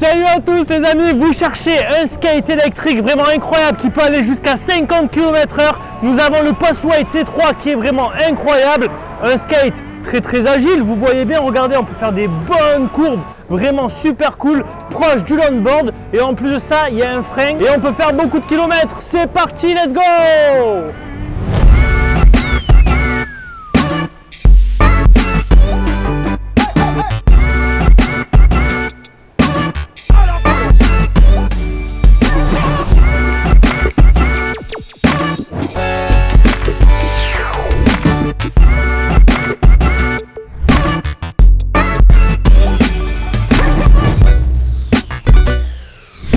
Salut à tous les amis, vous cherchez un skate électrique vraiment incroyable qui peut aller jusqu'à 50 km/h. Nous avons le Postway T3 qui est vraiment incroyable, un skate très agile, vous voyez bien, regardez, on peut faire des bonnes courbes, vraiment super cool, proche du longboard, et en plus de ça, il y a un frein et on peut faire beaucoup de kilomètres. C'est parti, let's go!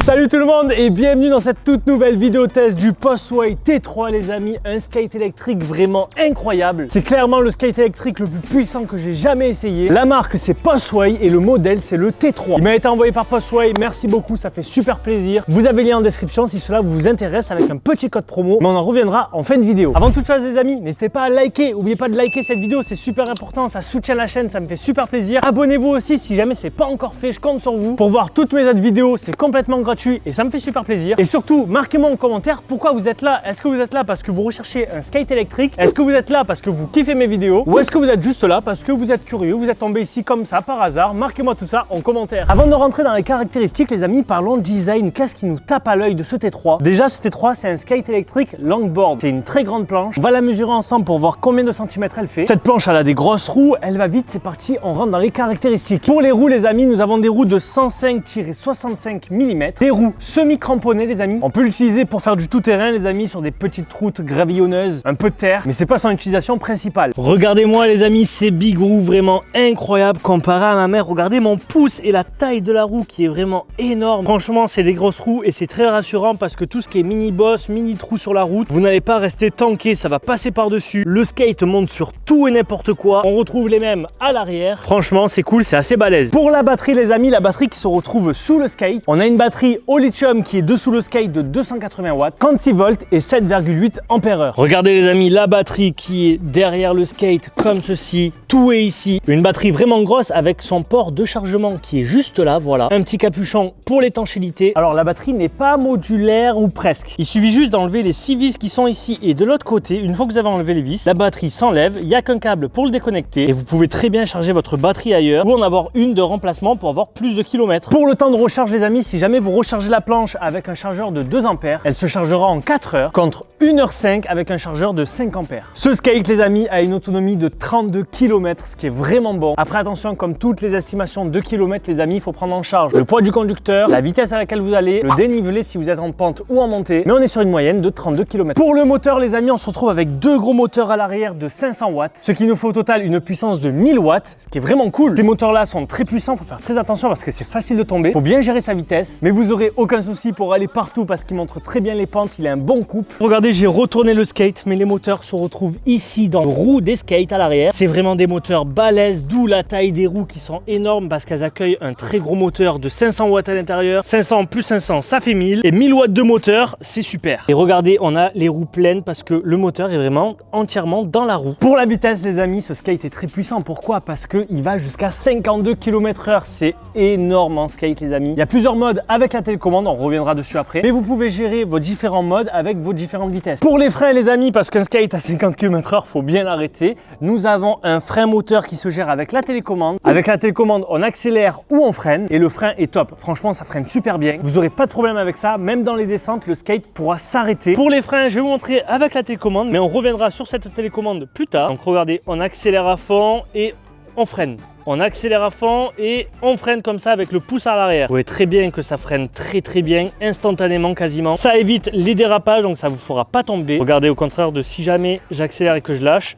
Salut tout le monde et bienvenue dans cette toute nouvelle vidéo test du Postway T3 les amis, un skate électrique vraiment incroyable. C'est clairement le skate électrique le plus puissant que j'ai jamais essayé. La marque c'est Postway et le modèle c'est le T3. Il m'a été envoyé par Postway, merci beaucoup, ça fait super plaisir. Vous avez le lien en description si cela vous intéresse avec un petit code promo, mais on en reviendra en fin de vidéo. Avant toute chose les amis, n'hésitez pas à liker, n'oubliez pas de liker cette vidéo, c'est super important, ça soutient la chaîne, ça me fait super plaisir. Abonnez-vous aussi si jamais c'est pas encore fait, je compte sur vous. Pour voir toutes mes autres vidéos, c'est complètement gratuit et ça me fait super plaisir. Et surtout, marquez-moi en commentaire pourquoi vous êtes là. Est-ce que vous êtes là parce que vous recherchez un skate électrique? Est-ce que vous êtes là parce que vous kiffez mes vidéos? Ou est-ce que vous êtes juste là parce que vous êtes curieux, vous êtes tombé ici comme ça par hasard? Marquez-moi tout ça en commentaire. Avant de rentrer dans les caractéristiques les amis, parlons design. Qu'est-ce qui nous tape à l'œil de ce T3? Déjà ce T3 c'est un skate électrique longboard. C'est une très grande planche. On va la mesurer ensemble pour voir combien de centimètres elle fait. Cette planche elle a des grosses roues, elle va vite, c'est parti, on rentre dans les caractéristiques. Pour les roues les amis, nous avons des roues de 105-65 mm, des roues semi-cramponnées les amis. On peut l'utiliser pour faire du tout-terrain les amis, sur des petites routes gravillonneuses, un peu de terre, mais c'est pas son utilisation principale. Regardez-moi les amis, ces big roues vraiment incroyables comparé à ma mère. Regardez mon pouce et la taille de la roue qui est vraiment énorme. Franchement c'est des grosses roues et c'est très rassurant parce que tout ce qui est mini boss, mini trou sur la route, vous n'allez pas rester tanké, ça va passer par dessus. Le skate monte sur tout et n'importe quoi. On retrouve les mêmes à l'arrière. Franchement c'est cool, c'est assez balèze. Pour la batterie les amis, la batterie qui se retrouve sous le skate, on a une batterie au lithium qui est dessous le skate de 280 watts, 36 volts et 7,8 ampères-heure. Regardez les amis, la batterie qui est derrière le skate comme ceci, tout est ici. Une batterie vraiment grosse avec son port de chargement qui est juste là, voilà. Un petit capuchon pour l'étanchéité. Alors la batterie n'est pas modulaire ou presque. Il suffit juste d'enlever les 6 vis qui sont ici et de l'autre côté, une fois que vous avez enlevé les vis, la batterie s'enlève, il n'y a qu'un câble pour le déconnecter et vous pouvez très bien charger votre batterie ailleurs ou en avoir une de remplacement pour avoir plus de kilomètres. Pour le temps de recharge les amis, si jamais vous rechargez la planche avec un chargeur de 2 ampères, elle se chargera en 4 heures contre 1h05 avec un chargeur de 5 ampères. Ce skate les amis a une autonomie de 32 km, ce qui est vraiment bon. Après attention, comme toutes les estimations de kilomètres les amis, il faut prendre en charge le poids du conducteur, la vitesse à laquelle vous allez, le dénivelé si vous êtes en pente ou en montée, mais on est sur une moyenne de 32 km. Pour le moteur les amis, on se retrouve avec 2 gros moteurs à l'arrière de 500 watts, ce qui nous fait au total une puissance de 1000 watts, ce qui est vraiment cool. Ces moteurs là sont très puissants, faut faire très attention parce que c'est facile de tomber, faut bien gérer sa vitesse, mais vous aurez aucun souci pour aller partout parce qu'il montre très bien les pentes, il a un bon couple. Regardez, j'ai retourné le skate, mais les moteurs se retrouvent ici dans le roue des skates à l'arrière. C'est vraiment des moteurs balèzes, d'où la taille des roues qui sont énormes parce qu'elles accueillent un très gros moteur de 500 watts à l'intérieur. 500 plus 500, ça fait 1000 et 1000 watts de moteur, c'est super. Et regardez, on a les roues pleines parce que le moteur est vraiment entièrement dans la roue. Pour la vitesse les amis, ce skate est très puissant. Pourquoi? Parce qu'il va jusqu'à 52 km/h. C'est énorme en skate les amis. Il y a plusieurs modes avec la télécommande, on reviendra dessus après. Mais vous pouvez gérer vos différents modes avec vos différentes vitesses. Pour les freins les amis, parce qu'un skate à 50 km/h, faut bien l'arrêter. Nous avons un frein moteur qui se gère avec la télécommande. Avec la télécommande, on accélère ou on freine et le frein est top. Franchement, ça freine super bien. Vous n'aurez pas de problème avec ça. Même dans les descentes, le skate pourra s'arrêter. Pour les freins, je vais vous montrer avec la télécommande, mais on reviendra sur cette télécommande plus tard. Donc regardez, on accélère à fond et on freine. On accélère à fond et on freine comme ça avec le pouce à l'arrière. Vous voyez très bien que ça freine très bien, instantanément quasiment. Ça évite les dérapages, donc ça ne vous fera pas tomber. Regardez au contraire de si jamais j'accélère et que je lâche.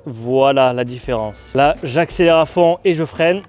Voilà la différence. Là, j'accélère à fond et je freine.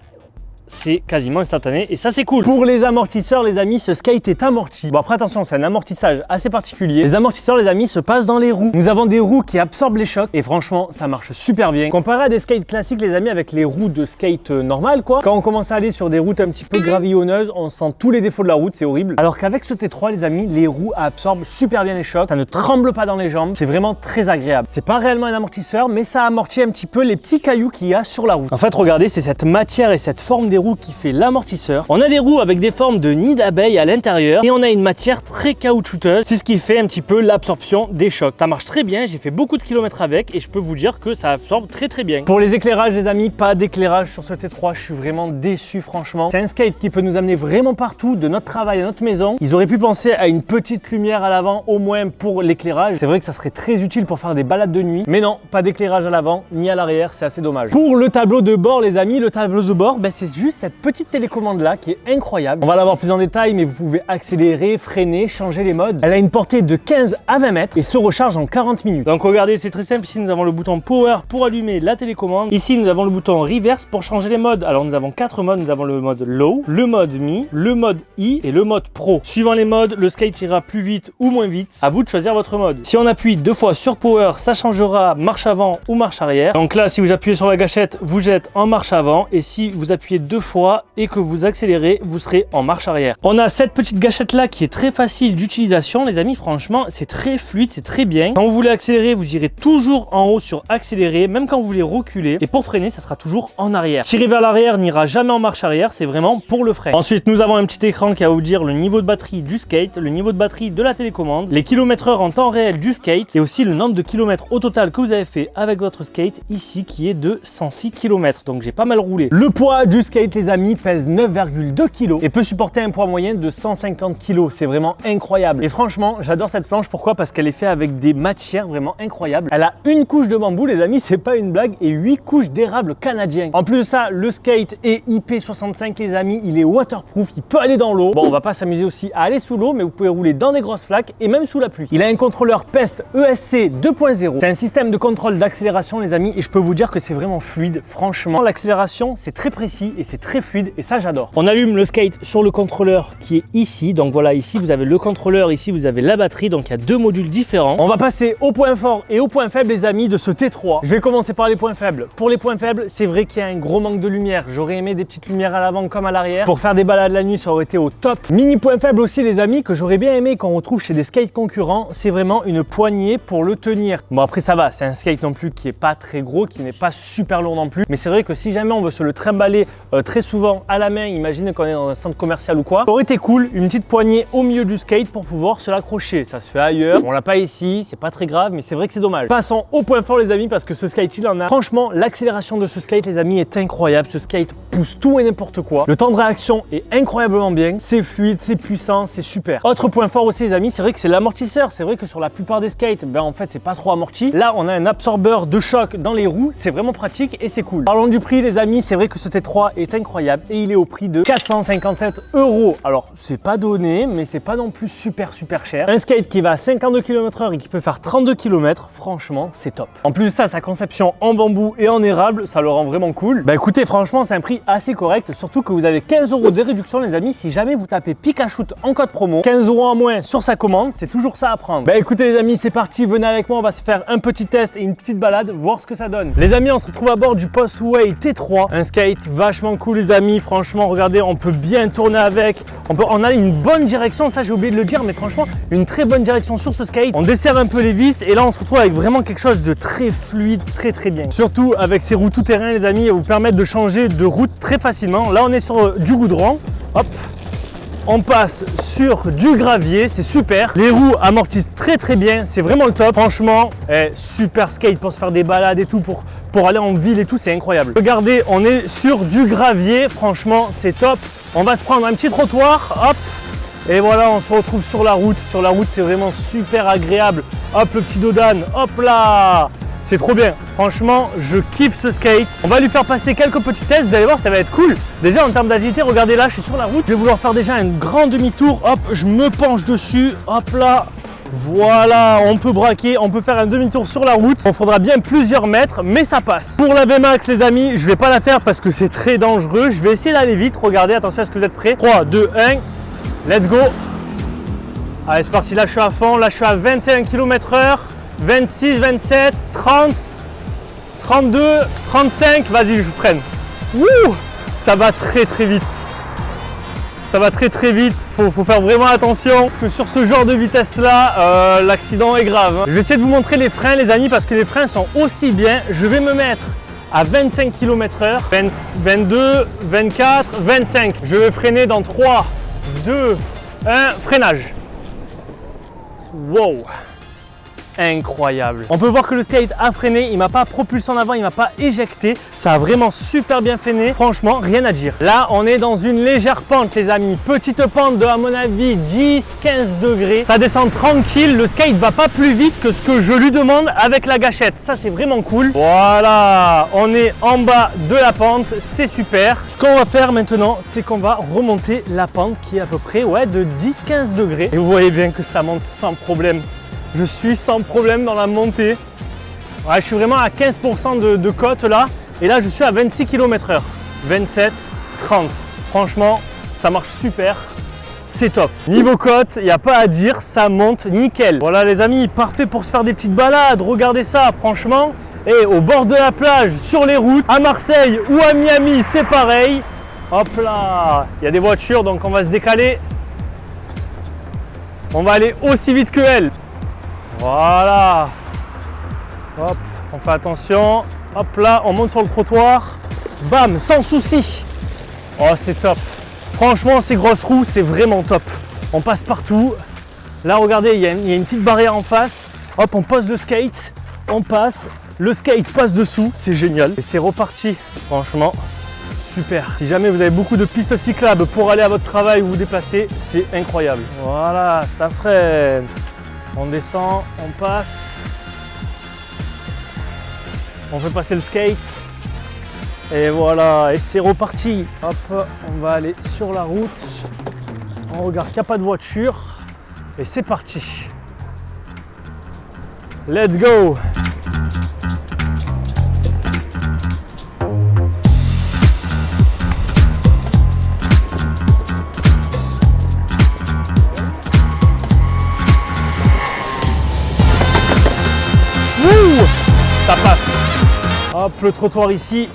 C'est quasiment instantané et ça c'est cool. Pour les amortisseurs les amis, ce skate est amorti. Bon après attention, c'est un amortissage assez particulier. Les amortisseurs les amis se passent dans les roues. Nous avons des roues qui absorbent les chocs et franchement ça marche super bien. Comparé à des skates classiques les amis, avec les roues de skate normales quoi. Quand on commence à aller sur des routes un petit peu gravillonneuses, on sent tous les défauts de la route, c'est horrible. Alors qu'avec ce T3 les amis, les roues absorbent super bien les chocs. Ça ne tremble pas dans les jambes, c'est vraiment très agréable. C'est pas réellement un amortisseur mais ça amortit un petit peu les petits cailloux qu'il y a sur la route. En fait regardez, c'est cette matière et cette forme des des roues qui fait l'amortisseur. On a des roues avec des formes de nid d'abeille à l'intérieur et on a une matière très caoutchouteuse. C'est ce qui fait un petit peu l'absorption des chocs. Ça marche très bien, j'ai fait beaucoup de kilomètres avec et je peux vous dire que ça absorbe très bien. Pour les éclairages les amis, pas d'éclairage sur ce T3, je suis vraiment déçu franchement. C'est un skate qui peut nous amener vraiment partout, de notre travail à notre maison. Ils auraient pu penser à une petite lumière à l'avant au moins pour l'éclairage. C'est vrai que ça serait très utile pour faire des balades de nuit, mais non, pas d'éclairage à l'avant ni à l'arrière, c'est assez dommage. Pour le tableau de bord les amis, le tableau de bord, c'est juste cette petite télécommande là qui est incroyable. On va l'avoir plus en détail, mais vous pouvez accélérer, freiner, changer les modes. Elle a une portée de 15 à 20 mètres et se recharge en 40 minutes. Donc regardez, c'est très simple. Ici nous avons le bouton power pour allumer la télécommande. Ici nous avons le bouton reverse pour changer les modes. Alors nous avons 4 modes, nous avons le mode low, le mode mi, le mode I et le mode pro. Suivant les modes, le skate ira plus vite ou moins vite. À vous de choisir votre mode. Si on appuie 2 fois sur power, ça changera marche avant ou marche arrière. Donc là, si vous appuyez sur la gâchette, vous êtes en marche avant, et si vous appuyez 2 fois et que vous accélérez, vous serez en marche arrière. On a cette petite gâchette là qui est très facile d'utilisation les amis, franchement c'est très fluide, c'est très bien. Quand vous voulez accélérer, vous irez toujours en haut sur accélérer, même quand vous voulez reculer, et pour freiner ça sera toujours en arrière. Tirer vers l'arrière n'ira jamais en marche arrière, c'est vraiment pour le frein. Ensuite nous avons un petit écran qui va vous dire le niveau de batterie du skate, le niveau de batterie de la télécommande, les kilomètres/heure en temps réel du skate et aussi le nombre de kilomètres au total que vous avez fait avec votre skate ici qui est de 106 km. Donc j'ai pas mal roulé. Le poids du skate les amis pèse 9,2 kg et peut supporter un poids moyen de 150 kg. C'est vraiment incroyable. Et franchement, j'adore cette planche. Pourquoi? Parce qu'elle est faite avec des matières vraiment incroyables. Elle a une couche de bambou les amis, c'est pas une blague, et 8 couches d'érable canadien. En plus de ça, le skate est IP65 les amis, il est waterproof, il peut aller dans l'eau. Bon, on va pas s'amuser aussi à aller sous l'eau, mais vous pouvez rouler dans des grosses flaques et même sous la pluie. Il a un contrôleur PEST ESC 2.0. C'est un système de contrôle d'accélération les amis et je peux vous dire que c'est vraiment fluide. Franchement, l'accélération c'est très précis et c'est très fluide et ça j'adore. On allume le skate sur le contrôleur qui est ici. Donc voilà, ici vous avez le contrôleur, ici vous avez la batterie, donc il y a 2 modules différents. On va passer au point fort et au point faible les amis de ce T3. Je vais commencer par les points faibles. Pour les points faibles, c'est vrai qu'il y a un gros manque de lumière. J'aurais aimé des petites lumières à l'avant comme à l'arrière. Pour faire des balades la nuit, ça aurait été au top. Mini point faible aussi les amis que j'aurais bien aimé qu'on retrouve chez des skates concurrents, c'est vraiment une poignée pour le tenir. Bon après ça va, c'est un skate non plus qui est pas très gros, qui n'est pas super lourd non plus. Mais c'est vrai que si jamais on veut se le trimballer très souvent à la main, imaginez qu'on est dans un centre commercial ou quoi, ça aurait été cool, une petite poignée au milieu du skate pour pouvoir se l'accrocher. Ça se fait ailleurs, on l'a pas ici, c'est pas très grave, mais c'est vrai que c'est dommage. Passons au point fort les amis parce que ce skate il en a. Franchement, l'accélération de ce skate les amis est incroyable. Ce skate pousse tout et n'importe quoi. Le temps de réaction est incroyablement bien, c'est fluide, c'est puissant, c'est super. Autre point fort aussi les amis, c'est vrai que c'est l'amortisseur. C'est vrai que sur la plupart des skates, en fait c'est pas trop amorti. Là on a un absorbeur de choc dans les roues, c'est vraiment pratique et c'est cool. Parlons du prix les amis, c'est vrai que ce T3 est incroyable et il est au prix de 457 €. Alors c'est pas donné, mais c'est pas non plus super cher. Un skate qui va à 52 km/h et qui peut faire 32 km, franchement c'est top. En plus de ça, sa conception en bambou et en érable, ça le rend vraiment cool. Bah écoutez, franchement c'est un prix assez correct, surtout que vous avez 15 € de réduction les amis si jamais vous tapez Pikachu en code promo. 15 € en moins sur sa commande, c'est toujours ça à prendre. Bah écoutez les amis, c'est parti, venez avec moi, on va se faire un petit test et une petite balade, voir ce que ça donne. Les amis, on se retrouve à bord du Postway T3, un skate vachement cool les amis, franchement regardez, on peut bien tourner avec, on a une bonne direction, ça j'ai oublié de le dire, mais franchement une très bonne direction sur ce skate. On desserre un peu les vis et là on se retrouve avec vraiment quelque chose de très fluide, très bien. Surtout avec ces roues tout terrain les amis, elles vous permettent de changer de route très facilement. Là on est sur du goudron, hop, on passe sur du gravier, c'est super. Les roues amortissent très bien, c'est vraiment le top. Franchement, super skate pour se faire des balades et tout, pour aller en ville et tout, c'est incroyable. Regardez, on est sur du gravier, franchement, c'est top. On va se prendre un petit trottoir, hop, et voilà, on se retrouve sur la route. Sur la route, c'est vraiment super agréable. Hop, le petit dodane, hop là, c'est trop bien. Franchement, je kiffe ce skate. On va lui faire passer quelques petits tests, vous allez voir, ça va être cool. Déjà, en termes d'agilité, regardez là, je suis sur la route. Je vais vouloir faire déjà un grand demi-tour. Hop, je me penche dessus, hop là. Voilà, on peut braquer, on peut faire un demi-tour sur la route. Il faudra bien plusieurs mètres, mais ça passe. Pour la VMAX les amis, je vais pas la faire parce que c'est très dangereux. Je vais essayer d'aller vite, regardez, attention, est-ce que vous êtes prêts? 3, 2, 1, let's go. Allez, c'est parti, là je suis à fond, là je suis à 21 km/h, 26, 27, 30, 32, 35, vas-y, je freine. Wouh, ça va très vite. Ça va très vite, faut faire vraiment attention parce que sur ce genre de vitesse là, l'accident est grave. Je vais essayer de vous montrer les freins les amis parce que les freins sont aussi bien. Je vais me mettre à 25 km/h, 22, 24, 25. Je vais freiner dans 3, 2, 1, freinage. Wow! Incroyable. On peut voir que le skate a freiné, il m'a pas propulsé en avant, il m'a pas éjecté. Ça a vraiment super bien freiné. Franchement, rien à dire. Là, on est dans une légère pente, les amis. Petite pente de, à mon avis, 10-15 degrés. Ça descend tranquille. Le skate va pas plus vite que ce que je lui demande avec la gâchette. Ça, c'est vraiment cool. Voilà, on est en bas de la pente. C'est super. Ce qu'on va faire maintenant, c'est qu'on va remonter la pente qui est à peu près de 10-15 degrés. Et vous voyez bien que ça monte sans problème. Je suis sans problème dans la montée. Ouais, je suis vraiment à 15% de côte là. Et là, je suis à 26 km/h. 27, 30. Franchement, ça marche super. C'est top. Niveau côte, il n'y a pas à dire, ça monte nickel. Voilà les amis, parfait pour se faire des petites balades. Regardez ça, franchement. Et au bord de la plage, sur les routes, à Marseille ou à Miami, c'est pareil. Hop là, il y a des voitures, donc on va se décaler. On va aller aussi vite que elle. Voilà. Hop, on fait attention. Hop là, on monte sur le trottoir. Bam, sans souci. Oh, c'est top. Franchement, ces grosses roues, c'est vraiment top. On passe partout. Là, regardez, il y a une petite barrière en face. Hop, on pose le skate. On passe. Le skate passe dessous. C'est génial. Et c'est reparti. Franchement, super. Si jamais vous avez beaucoup de pistes cyclables pour aller à votre travail ou vous déplacer, c'est incroyable. Voilà, ça freine. On descend, on passe, on fait passer le skate et voilà, et c'est reparti. Hop, on va aller sur la route, on regarde qu'il n'y a pas de voiture et c'est parti. Let's go! Ça passe. Hop, le trottoir ici.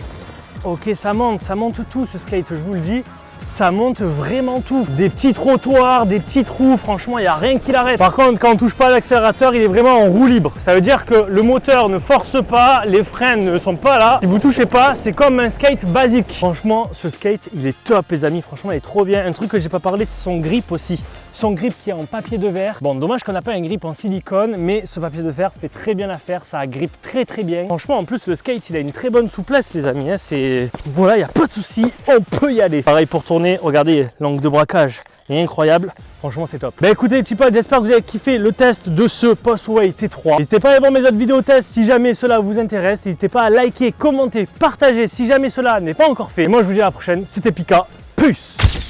Ok, ça monte tout ce skate, je vous le dis. Ça monte vraiment tout. Des petits trottoirs, des petits trous, franchement, il n'y a rien qui l'arrête. Par contre, quand on ne touche pas à l'accélérateur, il est vraiment en roue libre. Ça veut dire que le moteur ne force pas, les freins ne sont pas là. Si vous ne touchez pas, c'est comme un skate basique. Franchement, ce skate, il est top, les amis. Franchement, il est trop bien. Un truc que j'ai pas parlé, c'est son grip aussi. Son grip qui est en papier de verre. Bon, dommage qu'on n'a pas un grip en silicone, mais ce papier de verre fait très bien l'affaire. Ça grippe très bien. Franchement, en plus, le skate, il a une très bonne souplesse, les amis. C'est... Voilà, il n'y a pas de souci. On peut y aller. Pareil pour tourner. Regardez, l'angle de braquage est incroyable. Franchement, c'est top. Bah écoutez les petits potes, j'espère que vous avez kiffé le test de ce Postway T3. N'hésitez pas à aller voir mes autres vidéos tests si jamais cela vous intéresse. N'hésitez pas à liker, commenter, partager si jamais cela n'est pas encore fait. Et moi, je vous dis à la prochaine. C'était Pika. Peace.